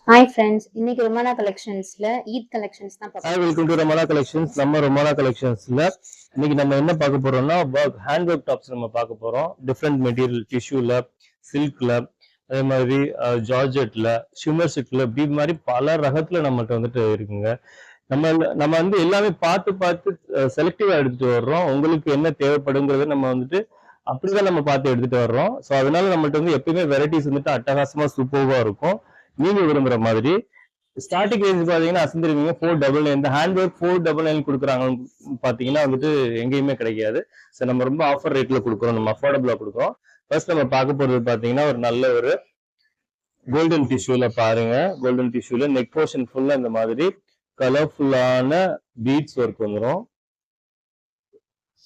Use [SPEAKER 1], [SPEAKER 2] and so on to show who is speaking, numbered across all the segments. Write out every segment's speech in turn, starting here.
[SPEAKER 1] Hi friends. இன்னைக்கு ரொமானா கலெக்ஷன்ஸ்ல Eid collections தான்
[SPEAKER 2] hi,
[SPEAKER 1] பார்க்க
[SPEAKER 2] வெல்கம் டு ரமணா கலெக்ஷன்ஸ். நம்ம ரமணா கலெக்ஷன்ஸ்ல இன்னைக்கு நம்ம என்ன பார்க்க போறோம்னா ஹேண்ட் ஒர்க் டாப்ஸ் நம்ம பார்க்க போறோம். டிஃப்ரெண்ட் மெட்டீரியல், டிஷ்யூல, சில்க்ல, அதே மாதிரி ஜார்ஜெட்ல, ஷிம்மர் சில்க்ல, பீட் மாதிரி பல ரகத்துல நம்மகிட்ட வந்துட்டு இருக்குங்க. நம்ம நம்ம வந்து எல்லாமே பார்த்து பார்த்து செலக்டிவா எடுத்துட்டு வர்றோம். உங்களுக்கு என்ன தேவைப்படுங்கிறத நம்ம வந்துட்டு அப்படிதான் நம்ம பார்த்து எடுத்துட்டு வர்றோம். ஸோ அதனால நம்மகிட்ட வந்து எப்பயுமே வெரைட்டிஸ் வந்துட்டு அட்டகாசமா சூப்பர்வா இருக்கும். நீங்க விரும்புற மாதிரி ஸ்டார்டிங் ரேஞ்ச் பாத்தீங்கன்னா அசந்திருவீங்க 499. இந்த ஹேண்ட் ஒர்க் 499 கொடுக்குறாங்கன்னு பாத்தீங்கன்னா வந்துட்டு எங்கேயுமே கிடைக்காது. ஸோ நம்ம ரொம்ப ஆஃபர் ரேட்ல கொடுக்குறோம், நம்ம அஃபோர்டபுளா கொடுக்குறோம். ஃபர்ஸ்ட் நம்ம பார்க்க போறது பாத்தீங்கன்னா ஒரு நல்ல ஒரு கோல்டன் டிஷ்யூல பாருங்க. கோல்டன் டிஷ்யூல நெக் போர்ஷன் ஃபுல்லா இந்த மாதிரி கலர்ஃபுல்லான பீட்ஸ் ஒர்க் வந்துடும்.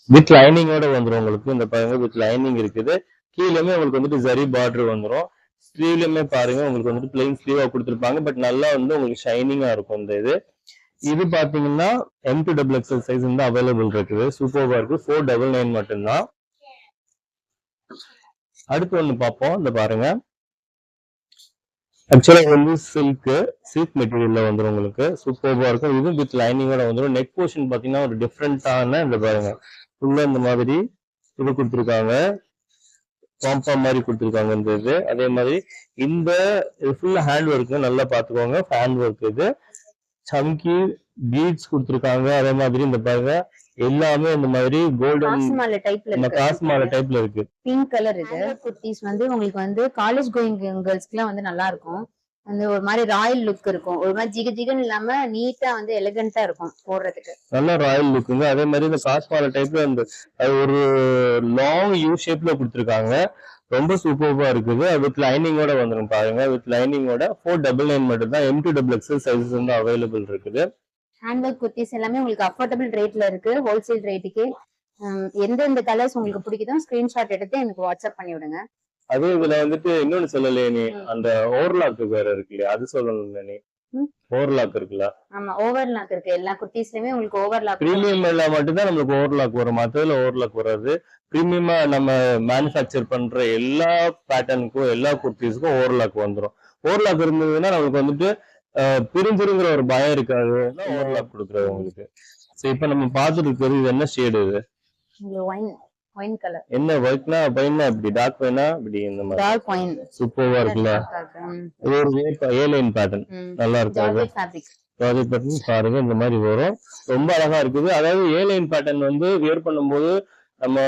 [SPEAKER 2] வித் லைனிங்கோட வந்துடும் உங்களுக்கு. இந்த பாருங்க வித் லைனிங் இருக்குது. கீழேயுமே உங்களுக்கு வந்துட்டு ஜரி பார்டர் வந்துடும். ஸ்லீவ்லயுமே பாருங்க உங்களுக்கு வந்துட்டு பிளைன் ஸ்லீவா கொடுத்துருப்பாங்க. பட் நல்லா வந்து உங்களுக்கு ஷைனிங்கா இருக்கும் இந்த இது பாத்தீங்கன்னா M2XXL சைஸ் வந்து அவைலபிள் இருக்குது. சூப்பர்வா இருக்கு. 499 மட்டும்தான். அடுத்து ஒண்ணு பார்ப்போம். இந்த பாருங்க, ஆக்சுவலா வந்து சில்க் மெட்டீரியல்ல வந்துடும் உங்களுக்கு. சூப்பர்வா இருக்கும். இது வித் லைனிங்கோட வந்துடும். நெக் போர்ஷன் பாத்தீங்கன்னா ஒரு டிஃப்ரெண்டான இந்த பாருங்க ஃபுல்லா இந்த மாதிரி இது கொடுத்துருக்காங்க. பாம்பா மாதிரி கொடுத்துருக்காங்க இந்த அதே மாதிரி இந்த இது ஃபுல்லா ஹேண்ட் ஒர்க், நல்லா பாத்துக்கோங்க. ஹேண்ட் ஒர்க் இது சம்கி பீட்ஸ் கொடுத்துருக்காங்க. அதே மாதிரி இந்த பாருங்க எல்லாமே இந்த மாதிரி கோல்டன் காசு மாலை டைப்ல இருக்கு.
[SPEAKER 1] பிங்க் கலர் இது குர்த்திஸ் வந்து உங்களுக்கு வந்து காலேஜ் கோயிங் கேர்ள்ஸ்க்குலாம் வந்து நல்லா இருக்கும். வந்து ஒரு மாதிரி ராயல் லுக் இருக்கும். ஒரு மாதிரி ஜிக ஜிகன்னு இல்லாம நீட்டா வந்து எலிகண்டா இருக்கும் போடுறதுக்கு.
[SPEAKER 2] நல்ல ராயல் லுக்குங்க. அதே மாதிரி இந்த காசு மாலை டைப்ல அந்த ஒரு லாங் யூ ஷேப்ல கொடுத்துருக்காங்க. ரொம்ப சூப்பர்வா இருக்குது. வித் லைனிங்கோட வந்துடும் பாருங்க. வித் லைனிங்கோட 499 மட்டும் தான். M2XXL சைஸஸ் வந்து அவைலபிள் இருக்குது.
[SPEAKER 1] ஹேண்ட்பேக் குர்த்திஸ் எல்லாமே உங்களுக்கு அஃபோர்டபுள் ரேட்ல இருக்கு. ஹோல்சேல் ரேட்டுக்கு எந்தெந்த கலர்ஸ் உங்களுக்கு பிடிக்குதோ ஸ்கிரீன்ஷாட் எடுத்து எனக்கு வாட்ஸ்அப் பண்ணி விடுங்க.
[SPEAKER 2] அதே இதுல வந்துட்டு இன்னொன்னு சொல்லலையே நீ, அந்த ஓவர்லாக் வேற இருக்கு இல்லையா, அது சொல்லணும்ல நீ. ஓவர்லாக் இருக்குல்ல?
[SPEAKER 1] ஆமா, ஓவர்லாக் இருக்கு. எல்லா குர்த்திஸ்லயுமே உங்களுக்கு ஓவர்லாக்.
[SPEAKER 2] பிரீமியம் எல்லாம் மட்டும் தான் நம்மளுக்கு ஓவர்லாக் வரும், மத்ததுல ஓவர்லாக் வராது. பிரீமியமா நம்ம மேனுஃபேக்சர் பண்ற எல்லா பேட்டர்னுக்கும் எல்லா குர்த்திஸ்க்கும் ஓவர்லாக் வந்துடும். ஓவர்லாக் இருந்ததுன்னா நம்மளுக்கு வந்துட்டு பிரிஞ்சிருங்கிற ஒரு பயம் இருக்காது. ஓவர்லாக் கொடுக்குறது உங்களுக்கு. சரி, இப்ப நம்ம பார்த்துட்டு இருக்கிறது இது என்ன ஷேடு? இது
[SPEAKER 1] ஒயின் கலர்.
[SPEAKER 2] என்ன ஒயிட்னா பையனா இப்படி டார்க் பையனா இப்படி இந்த மாதிரி டார்க் ஒயின் சூப்பர்வா இருக்குல்ல. இது ஒரு ஏ லைன் பேட்டர்ன் நல்லா இருக்காது. ப்ராஜெக்ட் பேட்டர்ன் பாருங்க இந்த மாதிரி வரும். ரொம்ப அழகா இருக்குது. அதாவது ஏ லைன் பேட்டர்ன் வந்து வியர் பண்ணும்போது நம்ம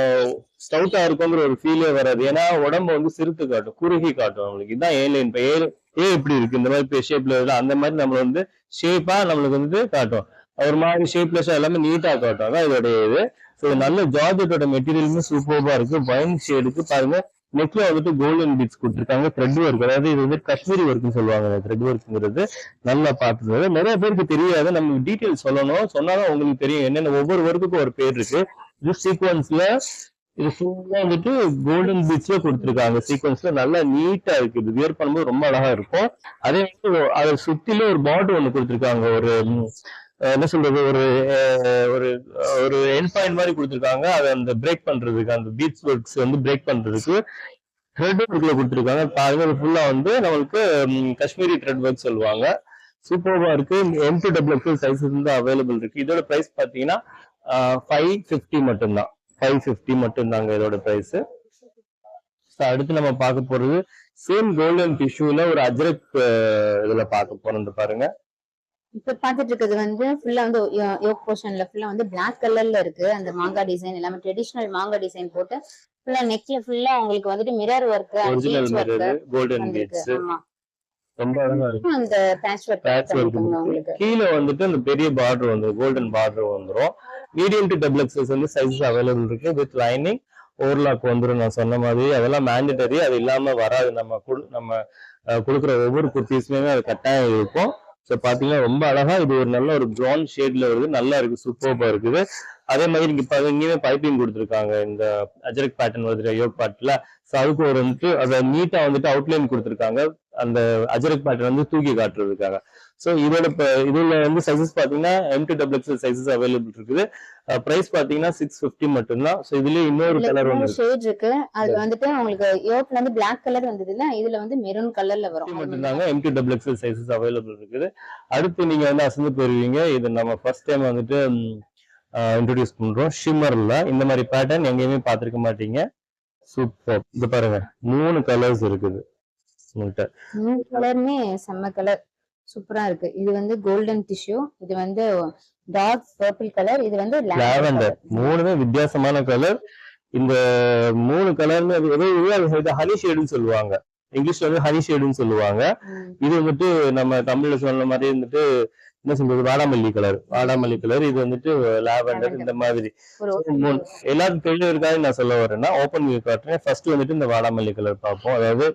[SPEAKER 2] ஸ்டவுட்டா இருக்குங்கிற ஒரு ஃபீலே வராது. ஏன்னா உடம்பு வந்து சிறுத்து காட்டும், குறுகி காட்டும் நம்மளுக்கு. இதுதான் ஏ லைன். ஏ எப்படி இருக்கு இந்த மாதிரி ஷேப்ல அந்த மாதிரி நம்மள வந்து ஷேப்பா நம்மளுக்கு வந்து காட்டும். ஒரு மாதிரி ஷேப்லெஸ்ஸா எல்லாமே நீட்டா காட்டும். அதான் இதோடைய இது. ஸோ நல்ல ஜார்ஜெட்டோட மெட்டீரியலுமே சூப்பர்வா இருக்கு. வைன் ஷேடுக்கு பாருங்க நெக்ல வந்துட்டு கோல்டன் பீட்ஸ் கொடுத்துருக்காங்க. த்ரெட் ஒர்க், அதாவது இது வந்து காஷ்மீரி ஒர்க்னு சொல்லுவாங்க. த்ரெட் ஒர்க்ங்கிறது நல்லா பார்த்துருந்தது. நிறைய பேருக்கு தெரியாது. நம்ம டீட்டெயில் சொல்லணும், சொன்னாதான் உங்களுக்கு தெரியும். என்னென்ன ஒவ்வொரு ஒர்க்குக்கும் ஒரு பேர் இருக்கு. இது சீக்வன்ஸ்ல இது ஃபுல்லா வந்துட்டு கோல்டன் பீட்ஸ்ல கொடுத்துருக்காங்க. சீக்வன்ஸ்ல நல்லா நீட்டா இருக்கு. இது வியர் பண்ணும்போது ரொம்ப அழகா இருக்கும். அதே வந்து அதை சுத்தில ஒரு பார்டர் ஒண்ணு கொடுத்துருக்காங்க. ஒரு என்ன சொல்றது, ஒரு ஒரு ஒரு எண்ட் பாயிண்ட் மாதிரி கொடுத்துருக்காங்க. அதை அந்த பிரேக் பண்றதுக்கு, அந்த பீட்ஸ் ஒர்க்ஸ் வந்து பிரேக் பண்றதுக்கு த்ரெட் ஒர்க்ல கொடுத்துருக்காங்க. பாருங்க ஃபுல்லா வந்து நம்மளுக்கு காஷ்மீரி த்ரெட் ஒர்க் சொல்லுவாங்க. சூப்பர்வா இருக்கு. M2XXL சைஸஸ் வந்து அவைலபிள் இருக்கு. இதோட பிரைஸ் பாத்தீங்கன்னா 550 மட்டும்தான். 550 மட்டும்தாங்க இதோட பிரைஸ். அடுத்து நம்ம பார்க்க போறது சேம் கோல்டன் டிஷ்யூல ஒரு அஜ்ரக் இதுல பார்க்க போறோம். பாருங்க,
[SPEAKER 1] இப்ப பாத்துட்டு இருக்கிறது வந்து ஃபுல்லா வந்து யோக் போர்ஷன்ல ஃபுல்லா வந்து பிளாக் கலர்ல இருக்கு. அந்த மாங்கா டிசைன் எல்லாமே ட்ரெடிஷனல் மாங்கா டிசைன் போட்டு ஃபுல்லா நெக்ல ஃபுல்லா உங்களுக்கு வந்துட்டு mirror work,
[SPEAKER 2] original mirror, golden beads ரொம்ப அழகா இருக்கு.
[SPEAKER 1] அந்த பேட்ச் ஒர்க் உங்களுக்கு
[SPEAKER 2] கீழ வந்துட்டு அந்த பெரிய பார்டர் வந்து கோல்டன் பார்டர் வந்துரும். மீடியம் டு டபுள் எக்ஸஸ் வந்து சைஸஸ் அவைலபிள் இருக்கு. வித் லைனிங் ஓவர்லாக் வந்துடும். நான் சொன்ன மாதிரி அதெல்லாம் மேண்டேட்டரி. அது இல்லாம வராது. நம்ம கொடுக்குற ஒவ்வொரு குர்த்திஸ்லயுமே அது கட்டாயம் இருக்கும். ஸோ பாத்தீங்கன்னா ரொம்ப அழகா இது ஒரு நல்ல ஒரு ப்ரௌன் ஷேட்ல வருது. நல்லா இருக்கு, சூப்பர்பா இருக்குது. அதே மாதிரி இங்கேயுமே பைப்பிங் கொடுத்துருக்காங்க. இந்த அஜரக் பேட்டர்ன் வருது யோக் பார்ட்ல. ஸோ அதுக்கு ஒரு வந்துட்டு அதை நீட்டா வந்துட்டு அவுட்லைன் கொடுத்துருக்காங்க. அந்த அஜரக் பேட்டர்ன் வந்து தூக்கி காட்டுறதுக்காக. ஸோ இதோட இதுல வந்து சைசஸ் பாத்தீங்கன்னா M2XXL சைசஸ் அவைலபிள் இருக்குது. பிரைஸ் பாத்தீங்கன்னா 650 மட்டும்தான். ஸோ இதுலயே இன்னொரு கலர் வந்து
[SPEAKER 1] ஷேட் இருக்கு. அது வந்துட்டு உங்களுக்கு யோக்ல வந்து Black கலர் வந்தது இல்ல, இதுல வந்து மெரூன் கலர்ல வரும்.
[SPEAKER 2] மட்டும்தாங்க M2XXL சைசஸ் அவைலபிள் இருக்குது. அடுத்து நீங்க வந்து அசந்து போயிருவீங்க. இது நம்ம ஃபர்ஸ்ட் டைம் வந்துட்டு இன்ட்ரோடியூஸ் பண்றோம். ஷிம்மர்ல இந்த மாதிரி பேட்டர்ன் எங்கேயுமே பார்த்திருக்க மாட்டீங்க. சூப்பர். இது பாருங்க 3 கலர்ஸ் இருக்குது.
[SPEAKER 1] 3 கலருமே செம்ம கலர், சூப்பரா இருக்கு. இது வந்து கோல்டன் டிஷ்யூ, இது வந்து டார்க் பர்பிள் கலர், இது வந்து
[SPEAKER 2] லாவெண்டர். மூணுமே வித்தியாசமான கலர். இந்த 3 கலர்ல ஹனி ஷேடுன்னு சொல்லுவாங்க. இங்கிலீஷ்ல வந்து ஹனி ஷேடுன்னு சொல்லுவாங்க. இது வந்துட்டு நம்ம தமிழ்ல சொன்ன மாதிரி வந்துட்டு என்ன சொல்றது, வாடாமல்லி கலர். இது வந்துட்டு லாவெண்டர். இந்த மாதிரி எல்லாரும் தெளிவிற்காக நான் சொல்ல வரேன்னா ஓப்பன் வியூ காட்டுறேன். ஃபர்ஸ்ட் வந்துட்டு இந்த வாடாமல்லி கலர் பார்ப்போம். அதாவது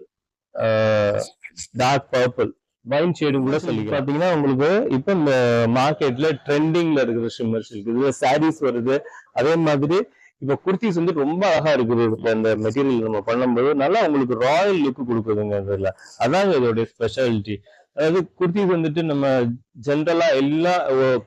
[SPEAKER 2] டார்க் பர்பிள் வைன் ஷேடு கூட சொல்லி பாத்தீங்கன்னா உங்களுக்கு இப்ப இந்த மார்க்கெட்ல ட்ரெண்டிங்ல இருக்கிற ஷிம்மர்ஸ் இருக்குது, சாரீஸ் வருது. அதே மாதிரி இப்ப குர்த்திஸ் வந்து ரொம்ப அழகா இருக்குது. இந்த மெட்டீரியல் நம்ம பண்ணும்போது நல்லா உங்களுக்கு ராயல் லுக் கொடுக்குதுங்க. இதுல அதாங்க இதோட ஸ்பெஷாலிட்டி. அதாவது குர்த்திஸ் வந்துட்டு நம்ம ஜென்ரலா எல்லா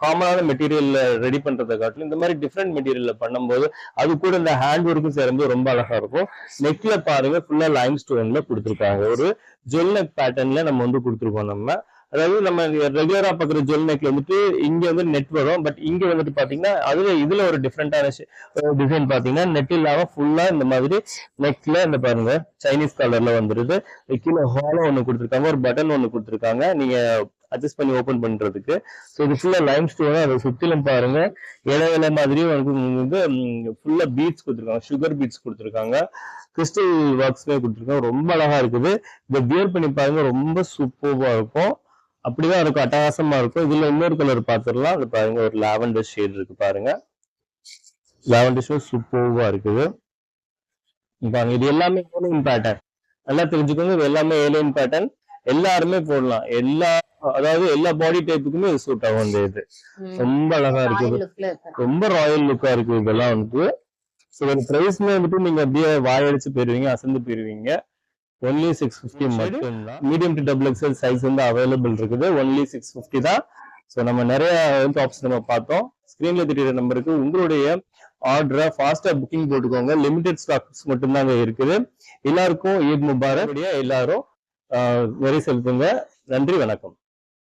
[SPEAKER 2] காமனான மெட்டீரியல்ல ரெடி பண்றதை காட்டிலும் இந்த மாதிரி டிஃப்ரெண்ட் மெட்டீரியல்ல பண்ணும்போது அது கூட இந்த ஹேண்ட் ஒர்க்கும் சேரும்போது ரொம்ப அழகா இருக்கும். நெக்ல பாருங்க ஃபுல்லா லைம் ஸ்டோன்ல கொடுத்துருக்காங்க. ஒரு ஜுவல் நெக் பேட்டர்ன்ல நம்ம வந்து கொடுத்துருக்கோம். நம்ம அதாவது நம்ம ரெகுலரா பாக்குற ஜுவல் நெக்ல வந்துட்டு இங்க வந்து நெட் வரும். பட் இங்க வந்துட்டு பாத்தீங்கன்னா இதுல ஒரு டிஃப்ரெண்டான டிசைன் பாத்தீங்கன்னா நெட் இல்லாம ஃபுல்லா இந்த மாதிரி நெக்ல இந்த பாருங்க சைனீஸ் கலர்ல வந்துருது. கீழே ஹாலோ ஒண்ணு கொடுத்துருக்காங்க, ஒரு பட்டன் ஒண்ணு கொடுத்துருக்காங்க நீங்க அட்ஜஸ்ட் பண்ணி ஓபன் பண்றதுக்கு. ஸோ இது ஃபுல்லா லைம் ஸ்டோன். அதை சுத்திலும் பாருங்க இலை மாதிரியும் வந்து ஃபுல்லா பீட்ஸ் கொடுத்துருக்காங்க, சுகர் பீட்ஸ் கொடுத்துருக்காங்க, கிறிஸ்டல் ஒர்க்ஸ்மே கொடுத்துருக்காங்க. ரொம்ப அழகா இருக்குது. இதை வியர் பண்ணி பாருங்க, ரொம்ப சூப்பர்வா இருக்கும். அப்படிதான் இருக்கும், அட்டகாசமா இருக்கும். இதுல இன்னொரு கலர் பாத்துடலாம். அது பாருங்க ஒரு லாவெண்டர் ஷேட் இருக்கு பாருங்க. லாவெண்டர் ஷேட் சூப்பர்வா இருக்குது பாருங்க. இது எல்லாமே ஏலியன் பேட்டர்ன். நல்லா தெரிஞ்சுக்கோங்க, இது எல்லாமே ஏலியன் பேட்டர்ன். எல்லாருமே போடலாம். அதாவது எல்லா பாடி டைப்புக்குமே இது சூட் ஆகும். இது ரொம்ப அழகா இருக்குது, ரொம்ப ராயல் லுக்கா இருக்கு இதெல்லாம் வந்து. ஸோ ஒரு பிரைஸ்மே வந்துட்டு நீங்க அப்படியே வாயடிச்சு போயிருவீங்க, அசந்து போயிருவீங்க. ஒன்லி 650 மட்டும் தான். மீடியம் டு XXL சைஸ் வந்து அவைலபிள் இருக்குது. ஒன்லி 650 தான். ஸோ நம்ம நிறைய ஆப்ஷன் நம்ம பார்த்தோம். ஸ்கிரீன்ல தெரியுற நம்பருக்கு உங்களுடைய ஆர்டரை ஃபாஸ்டா புக்கிங் போட்டுக்கோங்க. லிமிடெட் ஸ்டாக்ஸ் மட்டும்தான் இருக்குது. எல்லாருக்கும் ஈத் முபாரக். எல்லாரும் வரி செலுத்துங்க. நன்றி, வணக்கம்.